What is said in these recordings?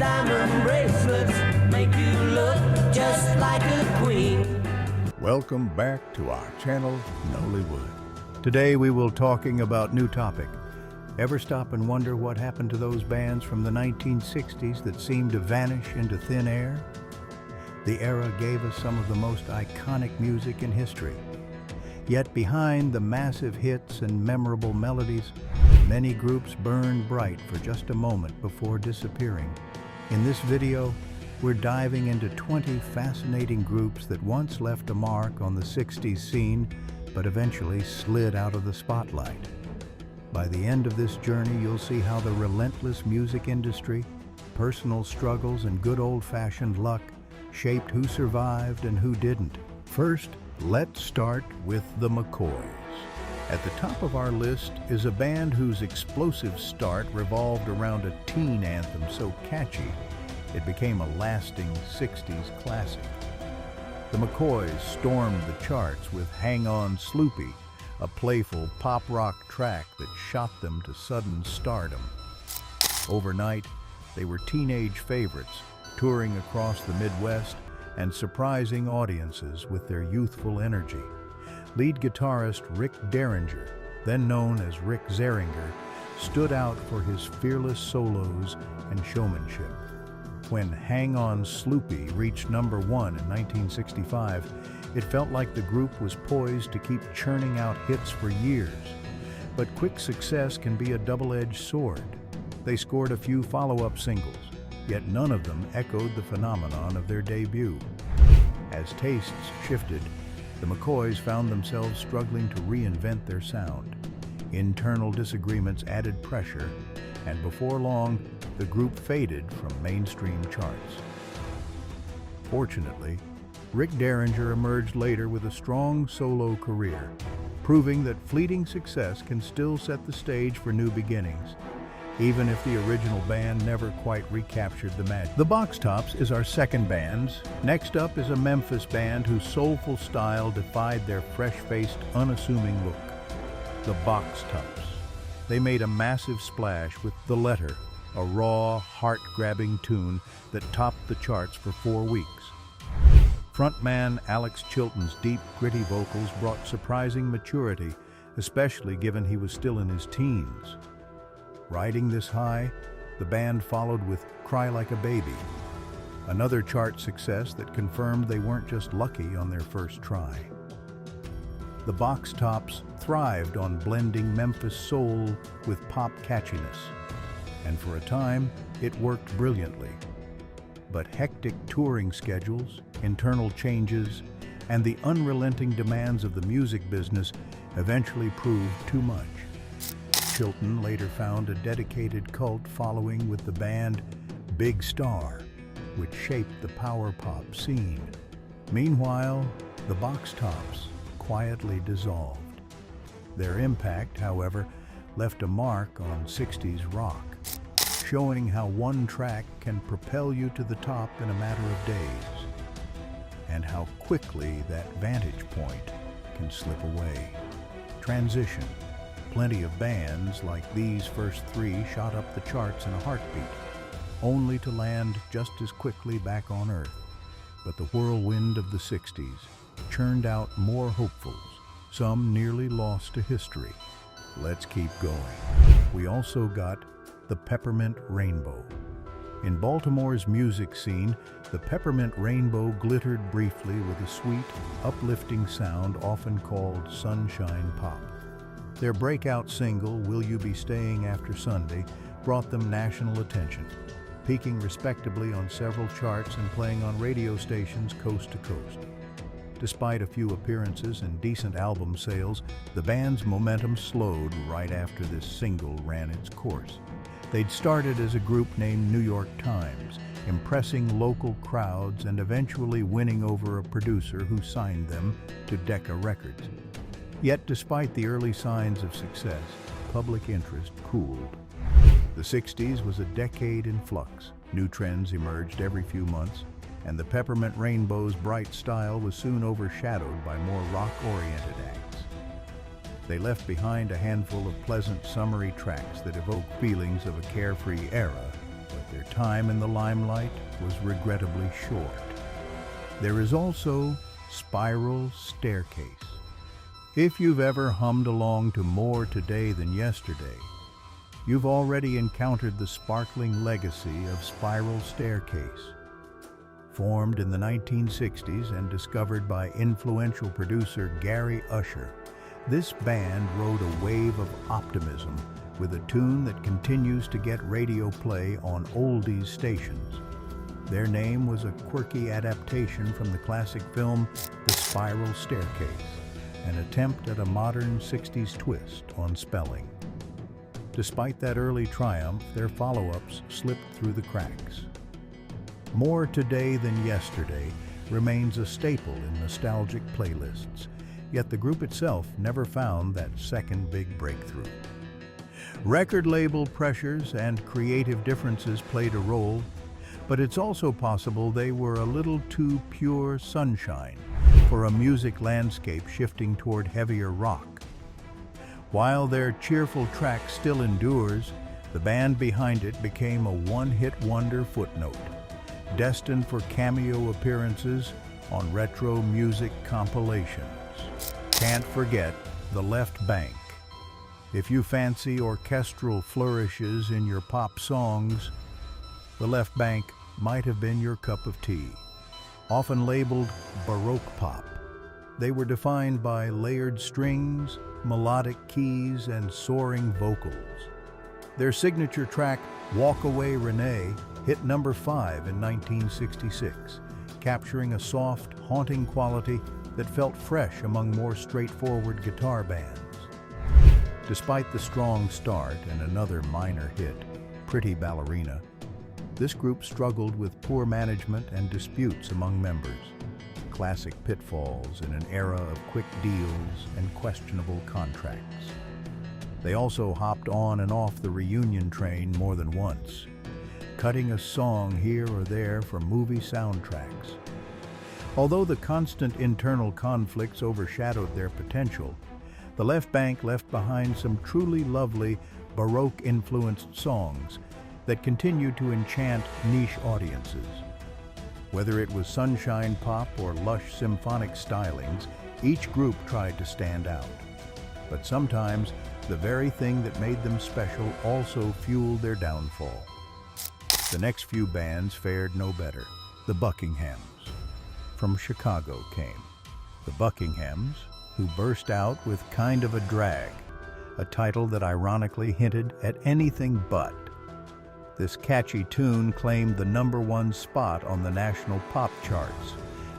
diamond bracelets make you look just like a queen. Welcome back to our channel, Knowllywood. Today we will talking about new topic. Ever stop and wonder what happened to those bands from the 1960s that seemed to vanish into thin air? The era gave us some of the most iconic music in history. Yet behind the massive hits and memorable melodies, many groups burned bright for just a moment before disappearing. In this video, we're diving into 20 fascinating groups that once left a mark on the 60s scene, but eventually slid out of the spotlight. By the end of this journey, you'll see how the relentless music industry, personal struggles, and good old-fashioned luck shaped who survived and who didn't. First, let's start with the McCoys. At the top of our list is a band whose explosive start revolved around a teen anthem so catchy, it became a lasting 60s classic. The McCoys stormed the charts with Hang On Sloopy, a playful pop rock track that shot them to sudden stardom. Overnight, they were teenage favorites, touring across the Midwest and surprising audiences with their youthful energy. Lead guitarist Rick Derringer, then known as Rick Zeringer, stood out for his fearless solos and showmanship. When Hang On Sloopy reached #1 in 1965, it felt like the group was poised to keep churning out hits for years. But quick success can be a double-edged sword. They scored a few follow-up singles, yet none of them echoed the phenomenon of their debut. As tastes shifted, the McCoys found themselves struggling to reinvent their sound. Internal disagreements added pressure, and before long, the group faded from mainstream charts. Fortunately, Rick Derringer emerged later with a strong solo career, proving that fleeting success can still set the stage for new beginnings, even if the original band never quite recaptured the magic. The Box Tops is our second band. Next up is a Memphis band whose soulful style defied their fresh-faced, unassuming look. The Box Tops. They made a massive splash with The Letter, a raw, heart-grabbing tune that topped the charts for 4 weeks. Frontman Alex Chilton's deep, gritty vocals brought surprising maturity, especially given he was still in his teens. Riding this high, the band followed with Cry Like a Baby, another chart success that confirmed they weren't just lucky on their first try. The Box Tops thrived on blending Memphis soul with pop catchiness, and for a time, it worked brilliantly. But hectic touring schedules, internal changes, and the unrelenting demands of the music business eventually proved too much. Chilton later found a dedicated cult following with the band Big Star, which shaped the power pop scene. Meanwhile, the Box Tops quietly dissolved. Their impact, however, left a mark on 60s rock, showing how one track can propel you to the top in a matter of days, and how quickly that vantage point can slip away. Transition. Plenty of bands like these first three shot up the charts in a heartbeat, only to land just as quickly back on Earth. But the whirlwind of the 60s churned out more hopefuls, some nearly lost to history. Let's keep going. We also got the Peppermint Rainbow. In Baltimore's music scene, the Peppermint Rainbow glittered briefly with a sweet, uplifting sound often called sunshine pop. Their breakout single, Will You Be Staying After Sunday, brought them national attention, peaking respectably on several charts and playing on radio stations coast to coast. Despite a few appearances and decent album sales, the band's momentum slowed right after this single ran its course. They'd started as a group named New York Times, impressing local crowds and eventually winning over a producer who signed them to Decca Records. Yet despite the early signs of success, public interest cooled. The 60s was a decade in flux. New trends emerged every few months, and the Peppermint Rainbow's bright style was soon overshadowed by more rock-oriented acts. They left behind a handful of pleasant, summery tracks that evoke feelings of a carefree era, but Their time in the limelight was regrettably short. There is also Spiral Staircase. If you've ever hummed along to More Today Than Yesterday, you've already encountered the sparkling legacy of Spiral Staircase. Formed in the 1960s and discovered by influential producer Gary Usher, this band rode a wave of optimism with a tune that continues to get radio play on oldies stations. Their name was a quirky adaptation from the classic film The Spiral Staircase, an attempt at a modern 60s twist on spelling. Despite that early triumph, their follow-ups slipped through the cracks. More Today Than Yesterday remains a staple in nostalgic playlists, yet the group itself never found that second big breakthrough. Record label pressures and creative differences played a role, but it's also possible they were a little too pure sunshine for a music landscape shifting toward heavier rock. While their cheerful track still endures, the band behind it became a one-hit wonder footnote, destined for cameo appearances on retro music compilations. Can't forget The Left Bank. If you fancy orchestral flourishes in your pop songs, The Left Bank might have been your cup of tea. Often labeled Baroque pop, they were defined by layered strings, melodic keys, and soaring vocals. Their signature track, Walk Away Renee, hit number 5 in 1966, capturing a soft, haunting quality that felt fresh among more straightforward guitar bands. Despite the strong start and another minor hit, Pretty Ballerina, this group struggled with poor management and disputes among members, classic pitfalls in an era of quick deals and questionable contracts. They also hopped on and off the reunion train more than once, cutting a song here or there from movie soundtracks. Although the constant internal conflicts overshadowed their potential, the Left Bank left behind some truly lovely Baroque-influenced songs that continued to enchant niche audiences. Whether it was sunshine pop or lush symphonic stylings, each group tried to stand out. But sometimes, the very thing that made them special also fueled their downfall. The next few bands fared no better. The Buckinghams. From Chicago came the Buckinghams, who burst out with Kind of a Drag, a title that ironically hinted at anything but. This catchy tune claimed the #1 spot on the national pop charts,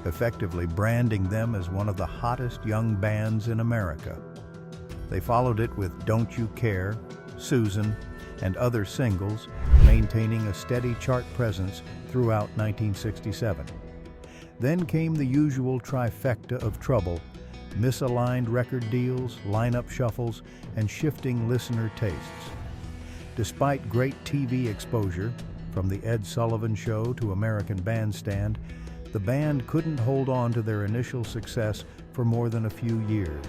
effectively branding them as one of the hottest young bands in America. They followed it with Don't You Care, Susan, and other singles, maintaining a steady chart presence throughout 1967. Then came the usual trifecta of trouble: misaligned record deals, lineup shuffles, and shifting listener tastes. Despite great TV exposure, from The Ed Sullivan Show to American Bandstand, the band couldn't hold on to their initial success for more than a few years.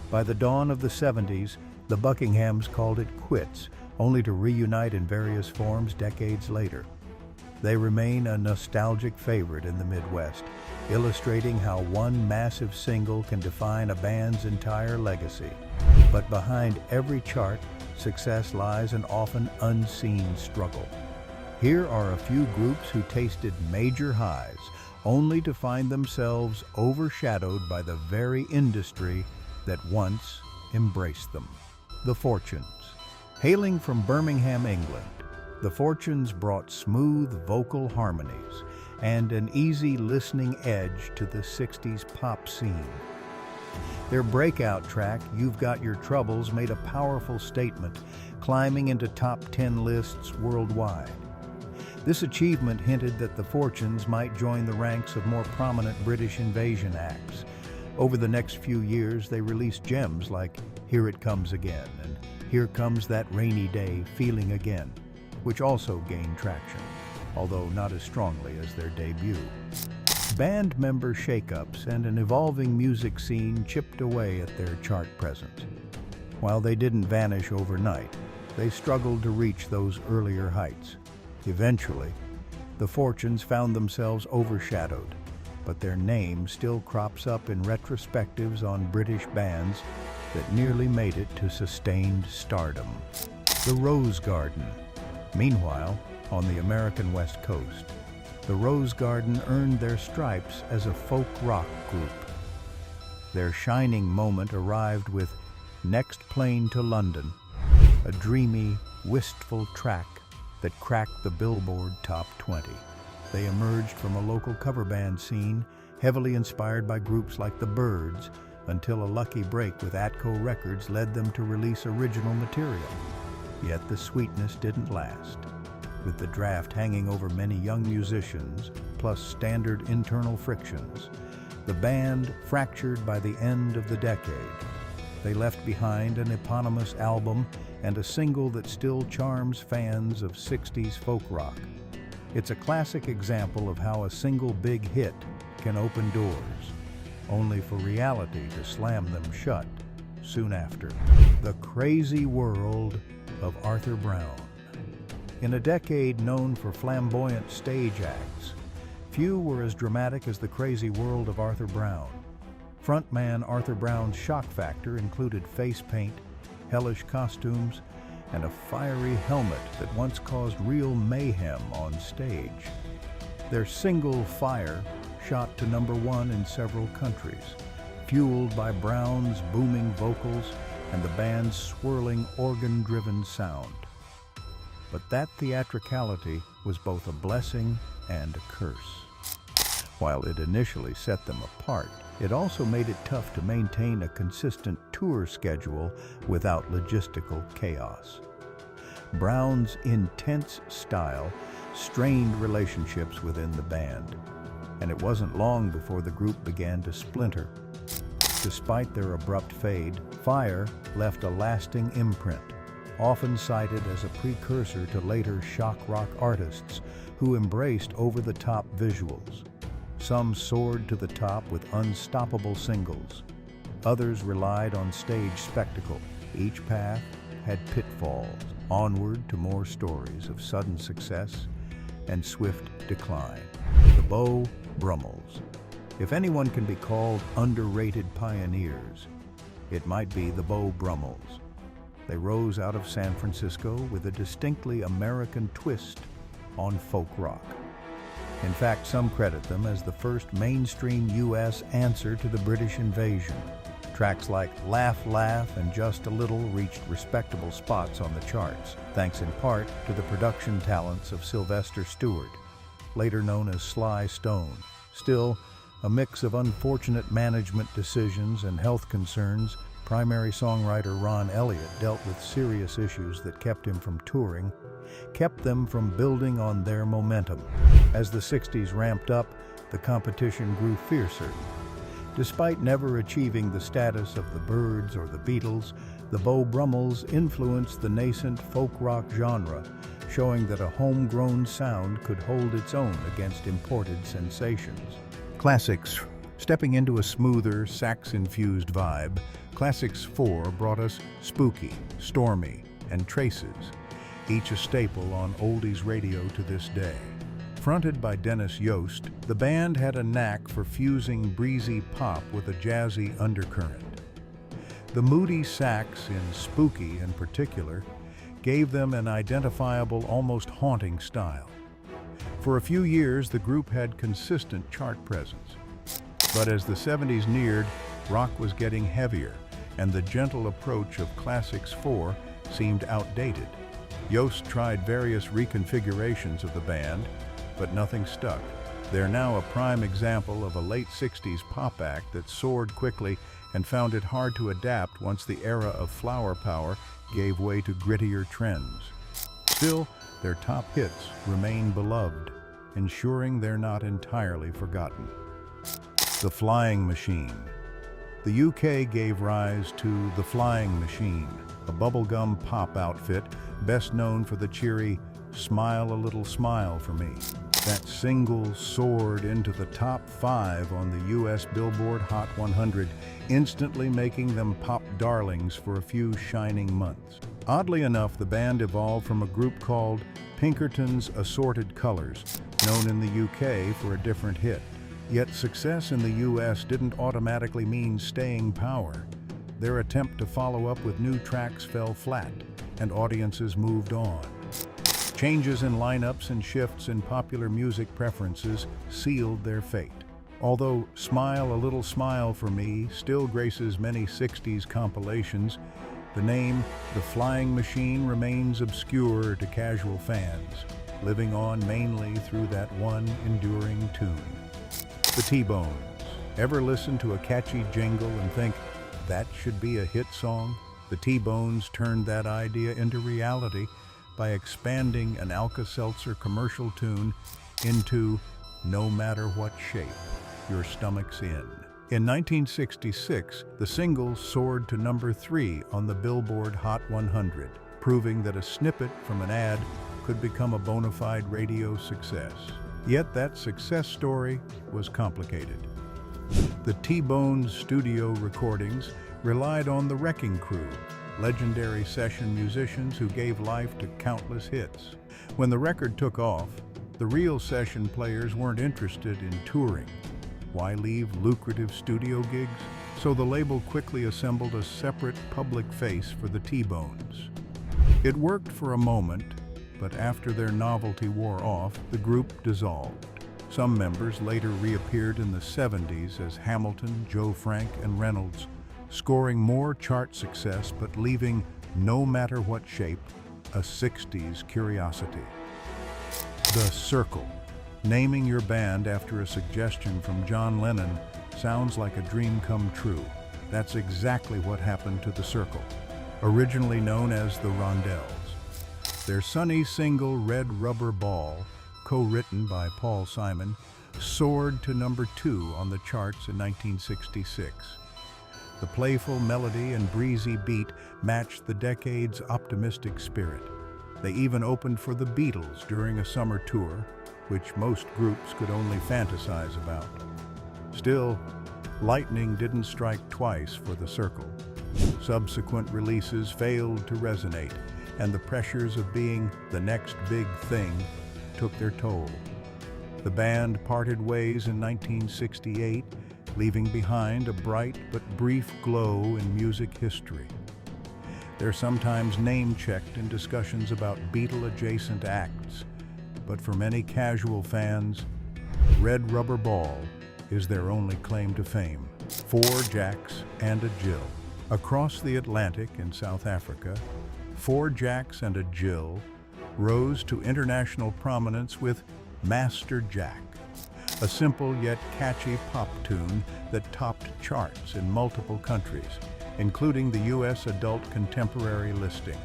By the dawn of the 70s, the Buckinghams called it quits, only to reunite in various forms decades later. They remain a nostalgic favorite in the Midwest, illustrating how one massive single can define a band's entire legacy. But behind every chart, success lies an often unseen struggle. Here are a few groups who tasted major highs, only to find themselves overshadowed by the very industry that once embraced them. The Fortunes. Hailing from Birmingham, England, the Fortunes brought smooth vocal harmonies and an easy listening edge to the 60s pop scene. Their breakout track, You've Got Your Troubles, made a powerful statement, climbing into top 10 lists worldwide. This achievement hinted that the Fortunes might join the ranks of more prominent British invasion acts. Over the next few years, they released gems like Here It Comes Again and Here Comes That Rainy Day Feeling Again, which also gained traction, although not as strongly as their debut. Band member shakeups and an evolving music scene chipped away at their chart presence. While they didn't vanish overnight, they struggled to reach those earlier heights. Eventually, the Fortunes found themselves overshadowed, but their name still crops up in retrospectives on British bands that nearly made it to sustained stardom. The Rose Garden. Meanwhile, on the American West Coast, the Rose Garden earned their stripes as a folk rock group. Their shining moment arrived with Next Plane to London, a dreamy, wistful track that cracked the Billboard Top 20. They emerged from a local cover band scene, heavily inspired by groups like the Byrds, until a lucky break with Atco Records led them to release original material. Yet the sweetness didn't last. With the draft hanging over many young musicians, plus standard internal frictions, the band fractured by the end of the decade. They left behind an eponymous album and a single that still charms fans of 60s folk rock. It's a classic example of how a single big hit can open doors, only for reality to slam them shut soon after. The Crazy World of Arthur Brown. In a decade known for flamboyant stage acts, few were as dramatic as the crazy world of Arthur Brown. Frontman Arthur Brown's shock factor included face paint, hellish costumes, and a fiery helmet that once caused real mayhem on stage. Their single, Fire, shot to #1 in several countries, fueled by Brown's booming vocals and the band's swirling organ-driven sound. But that theatricality was both a blessing and a curse. While it initially set them apart, it also made it tough to maintain a consistent tour schedule without logistical chaos. Brown's intense style strained relationships within the band, and it wasn't long before the group began to splinter. Despite their abrupt fade, Fire left a lasting imprint, often cited as a precursor to later shock rock artists who embraced over-the-top visuals. Some soared to the top with unstoppable singles. Others relied on stage spectacle. Each path had pitfalls, onward to more stories of sudden success and swift decline. The Beau Brummels. If anyone can be called underrated pioneers, it might be the Beau Brummels. They rose out of San Francisco with a distinctly American twist on folk rock. In fact, some credit them as the first mainstream U.S. answer to the British invasion. Tracks like Laugh Laugh and Just a Little reached respectable spots on the charts, thanks in part to the production talents of Sylvester Stewart, later known as Sly Stone. Still, a mix of unfortunate management decisions and health concerns, primary songwriter Ron Elliott dealt with serious issues that kept him from touring, kept them from building on their momentum. As the 60s ramped up, the competition grew fiercer. Despite never achieving the status of the Byrds or the Beatles, the Beau Brummels influenced the nascent folk rock genre, showing that a homegrown sound could hold its own against imported sensations. Classics. Stepping into a smoother, sax-infused vibe, Classics 4 brought us Spooky, Stormy, and Traces, each a staple on oldies radio to this day. Fronted by Dennis Yost, the band had a knack for fusing breezy pop with a jazzy undercurrent. The moody sax in Spooky in particular gave them an identifiable, almost haunting style. For a few years, the group had consistent chart presence. But as the 70s neared, rock was getting heavier, and the gentle approach of Classics 4 seemed outdated. Yost tried various reconfigurations of the band, but nothing stuck. They're now a prime example of a late 60s pop act that soared quickly and found it hard to adapt once the era of flower power gave way to grittier trends. Still, their top hits remain beloved, ensuring they're not entirely forgotten. The Flying Machine. The UK gave rise to The Flying Machine, a bubblegum pop outfit best known for the cheery "Smile a Little Smile for Me." That single soared into the top 5 on the US Billboard Hot 100, instantly making them pop darlings for a few shining months. Oddly enough, the band evolved from a group called Pinkerton's Assorted Colors, known in the UK for a different hit. Yet success in the US didn't automatically mean staying power. Their attempt to follow up with new tracks fell flat, and audiences moved on. Changes in lineups and shifts in popular music preferences sealed their fate. Although Smile a Little Smile for Me still graces many 60s compilations, the name The Flying Machine remains obscure to casual fans, living on mainly through that one enduring tune. The T-Bones. Ever listen to a catchy jingle and think, that should be a hit song? The T-Bones turned that idea into reality by expanding an Alka-Seltzer commercial tune into No Matter What Shape, Your Stomach's In. In 1966, the single soared to number 3 on the Billboard Hot 100, proving that a snippet from an ad could become a bona fide radio success. Yet that success story was complicated. The T-Bones studio recordings relied on the Wrecking Crew, legendary session musicians who gave life to countless hits. When the record took off, the real session players weren't interested in touring. Why leave lucrative studio gigs? So the label quickly assembled a separate public face for the T-Bones. It worked for a moment, but after their novelty wore off, the group dissolved. Some members later reappeared in the 70s as Hamilton, Joe Frank, and Reynolds, scoring more chart success but leaving No Matter What Shape a 60s curiosity. The Circle. Naming your band after a suggestion from John Lennon sounds like a dream come true. That's exactly what happened to The Circle, originally known as the Rondells. Their sunny single Red Rubber Ball, co-written by Paul Simon, soared to number 2 on the charts in 1966. The playful melody and breezy beat matched the decade's optimistic spirit. They even opened for the Beatles during a summer tour, which most groups could only fantasize about. Still, lightning didn't strike twice for The Circle. Subsequent releases failed to resonate, and the pressures of being the next big thing took their toll. The band parted ways in 1968, leaving behind a bright but brief glow in music history. They're sometimes name-checked in discussions about Beatle-adjacent acts, but for many casual fans, Red Rubber Ball is their only claim to fame. 4 Jacks and a Jill. Across the Atlantic in South Africa, 4 Jacks and a Jill rose to international prominence with Master Jack, a simple yet catchy pop tune that topped charts in multiple countries, including the U.S. adult contemporary listing.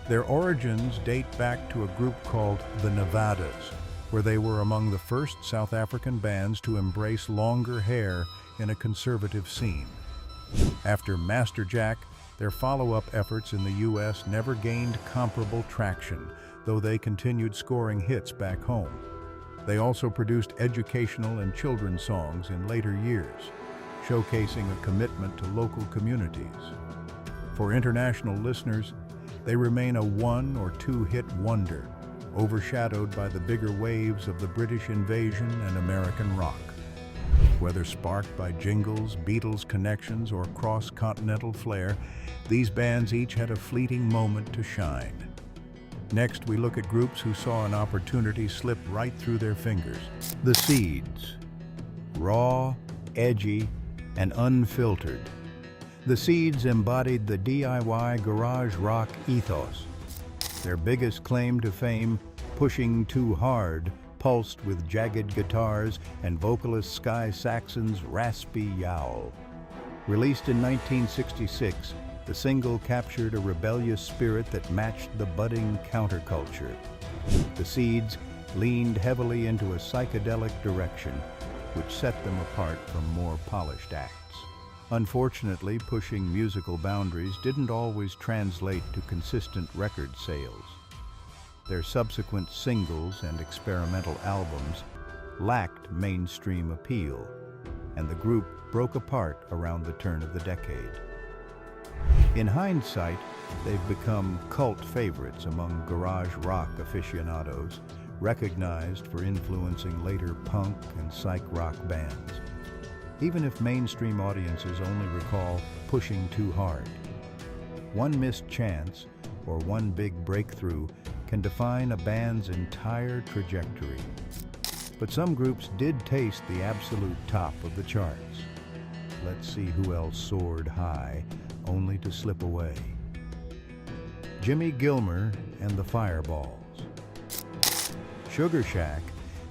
Their origins date back to a group called the Nevadas, where they were among the first South African bands to embrace longer hair in a conservative scene. After Master Jack, their follow-up efforts in the U.S. never gained comparable traction, though they continued scoring hits back home. They also produced educational and children's songs in later years, showcasing a commitment to local communities. For international listeners, they remain a 1 or 2 hit wonder, overshadowed by the bigger waves of the British invasion and American rock. Whether sparked by jingles, Beatles connections, or cross-continental flair, these bands each had a fleeting moment to shine. Next, we look at groups who saw an opportunity slip right through their fingers. The Seeds. Raw, edgy, and unfiltered. The Seeds embodied the DIY garage rock ethos. Their biggest claim to fame, Pushing Too Hard, pulsed with jagged guitars and vocalist Sky Saxon's raspy yowl. Released in 1966, the single captured a rebellious spirit that matched the budding counterculture. The Seeds leaned heavily into a psychedelic direction, which set them apart from more polished acts. Unfortunately, pushing musical boundaries didn't always translate to consistent record sales. Their subsequent singles and experimental albums lacked mainstream appeal, and the group broke apart around the turn of the decade. In hindsight, They've become cult favorites among garage rock aficionados, recognized for influencing later punk and psych rock bands. Even if mainstream audiences only recall Pushing Too Hard. One missed chance or one big breakthrough can define a band's entire trajectory. But some groups did taste the absolute top of the charts. Let's see who else soared high, only to slip away. Jimmy Gilmer and the Fireballs. Sugar Shack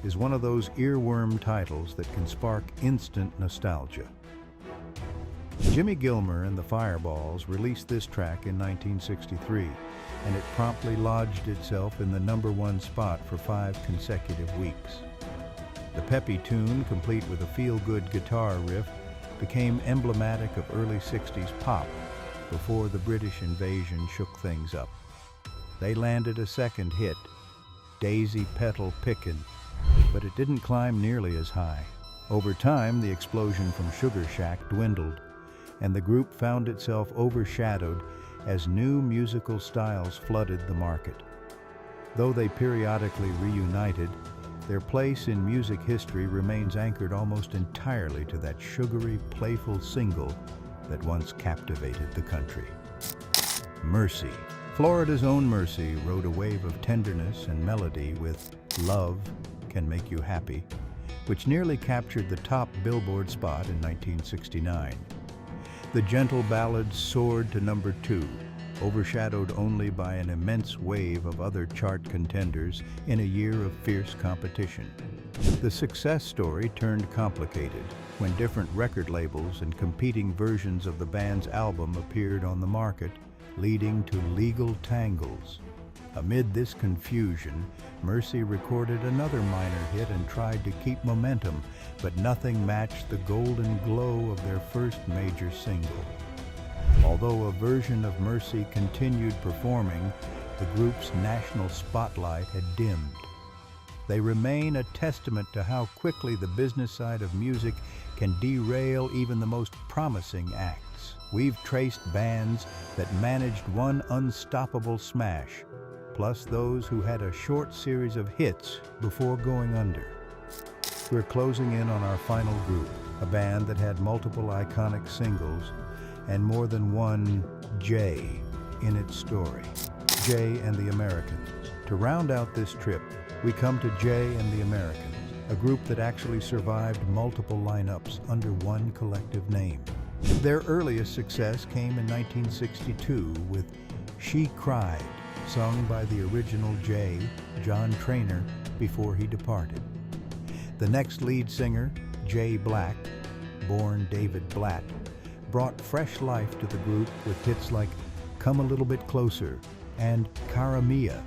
is one of those earworm titles that can spark instant nostalgia. Jimmy Gilmer and the Fireballs released this track in 1963, and it promptly lodged itself in the #1 spot for 5 consecutive weeks. The peppy tune, complete with a feel-good guitar riff, became emblematic of early 60s pop before the British invasion shook things up. They landed a second hit, Daisy Petal Pickin', but it didn't climb nearly as high. Over time, the explosion from Sugar Shack dwindled, and the group found itself overshadowed as new musical styles flooded the market. Though they periodically reunited, their place in music history remains anchored almost entirely to that sugary, playful single that once captivated the country. Mercy. Florida's own Mercy rode a wave of tenderness and melody with Love Can Make You Happy, which nearly captured the top Billboard spot in 1969. The gentle ballad soared to #2, overshadowed only by an immense wave of other chart contenders in a year of fierce competition. The success story turned complicated when different record labels and competing versions of the band's album appeared on the market, leading to legal tangles. Amid this confusion, Mercy recorded another minor hit and tried to keep momentum, but nothing matched the golden glow of their first major single. Although a version of Mercy continued performing, the group's national spotlight had dimmed. They remain a testament to how quickly the business side of music can derail even the most promising acts. We've traced bands that managed one unstoppable smash, plus those who had a short series of hits before going under. We're closing in on our final group, a band that had multiple iconic singles and more than one J in its story. Jay and the Americans. To round out this trip, we come to Jay and the Americans, a group that actually survived multiple lineups under one collective name. Their earliest success came in 1962 with She Cried, sung by the original Jay, John Trainer, before he departed. The next lead singer, Jay Black, born David Blatt, brought fresh life to the group with hits like Come a Little Bit Closer and Cara Mia,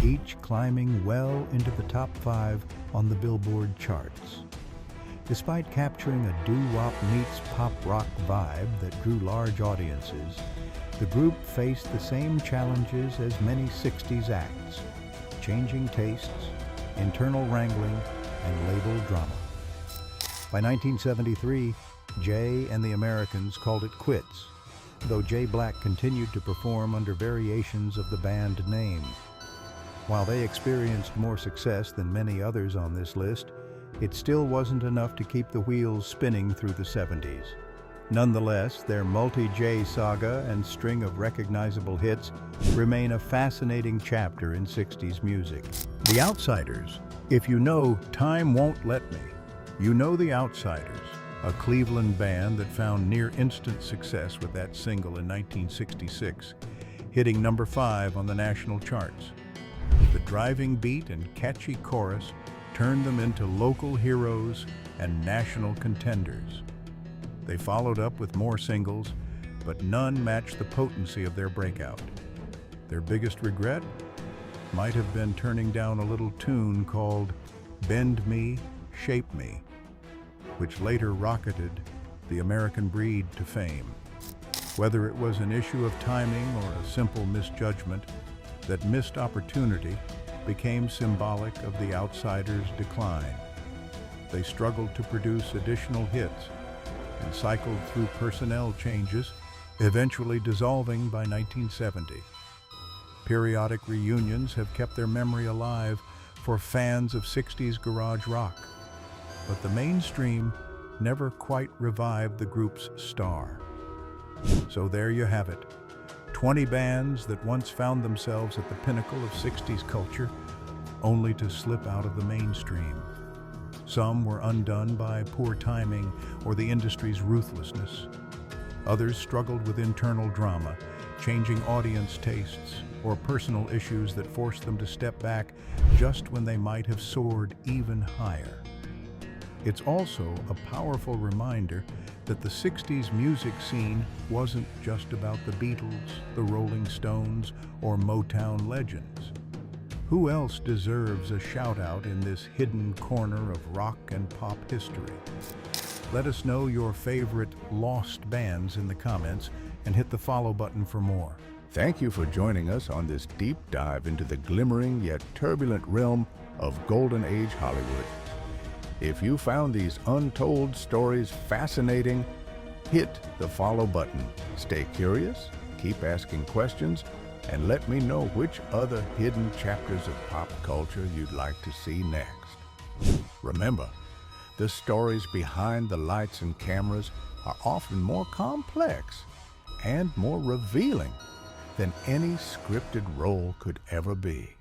each climbing well into the top 5 on the Billboard charts. Despite capturing a doo-wop meets pop rock vibe that drew large audiences, the group faced the same challenges as many 60s acts: changing tastes, internal wrangling, and label drama. By 1973, Jay and the Americans called it quits, though Jay Black continued to perform under variations of the band name. While they experienced more success than many others on this list, it still wasn't enough to keep the wheels spinning through the 70s. Nonetheless, their multi-J saga and string of recognizable hits remain a fascinating chapter in 60s music. The Outsiders. If you know Time Won't Let Me, you know The Outsiders, a Cleveland band that found near-instant success with that single in 1966, hitting #5 on the national charts. The driving beat and catchy chorus turned them into local heroes and national contenders. They followed up with more singles, but none matched the potency of their breakout. Their biggest regret might have been turning down a little tune called Bend Me, Shape Me, which later rocketed the American Breed to fame. Whether it was an issue of timing or a simple misjudgment, that missed opportunity became symbolic of the Outsiders' decline. They struggled to produce additional hits and cycled through personnel changes eventually dissolving by 1970. Periodic reunions have kept their memory alive for fans of 60s garage rock, but the mainstream never quite revived the group's star. So there you have it, 20 bands that once found themselves at the pinnacle of 60s culture, only to slip out of the mainstream. Some were undone by poor timing or the industry's ruthlessness. Others struggled with internal drama, changing audience tastes, or personal issues that forced them to step back just when they might have soared even higher. It's also a powerful reminder that the 60s music scene wasn't just about the Beatles, the Rolling Stones, or Motown legends. Who else deserves a shout-out in this hidden corner of rock and pop history? Let us know your favorite lost bands in the comments and hit the follow button for more. Thank you for joining us on this deep dive into the glimmering yet turbulent realm of Golden Age Hollywood. If you found these untold stories fascinating, hit the follow button. Stay curious, keep asking questions, and let me know which other hidden chapters of pop culture you'd like to see next. Remember, the stories behind the lights and cameras are often more complex and more revealing than any scripted role could ever be.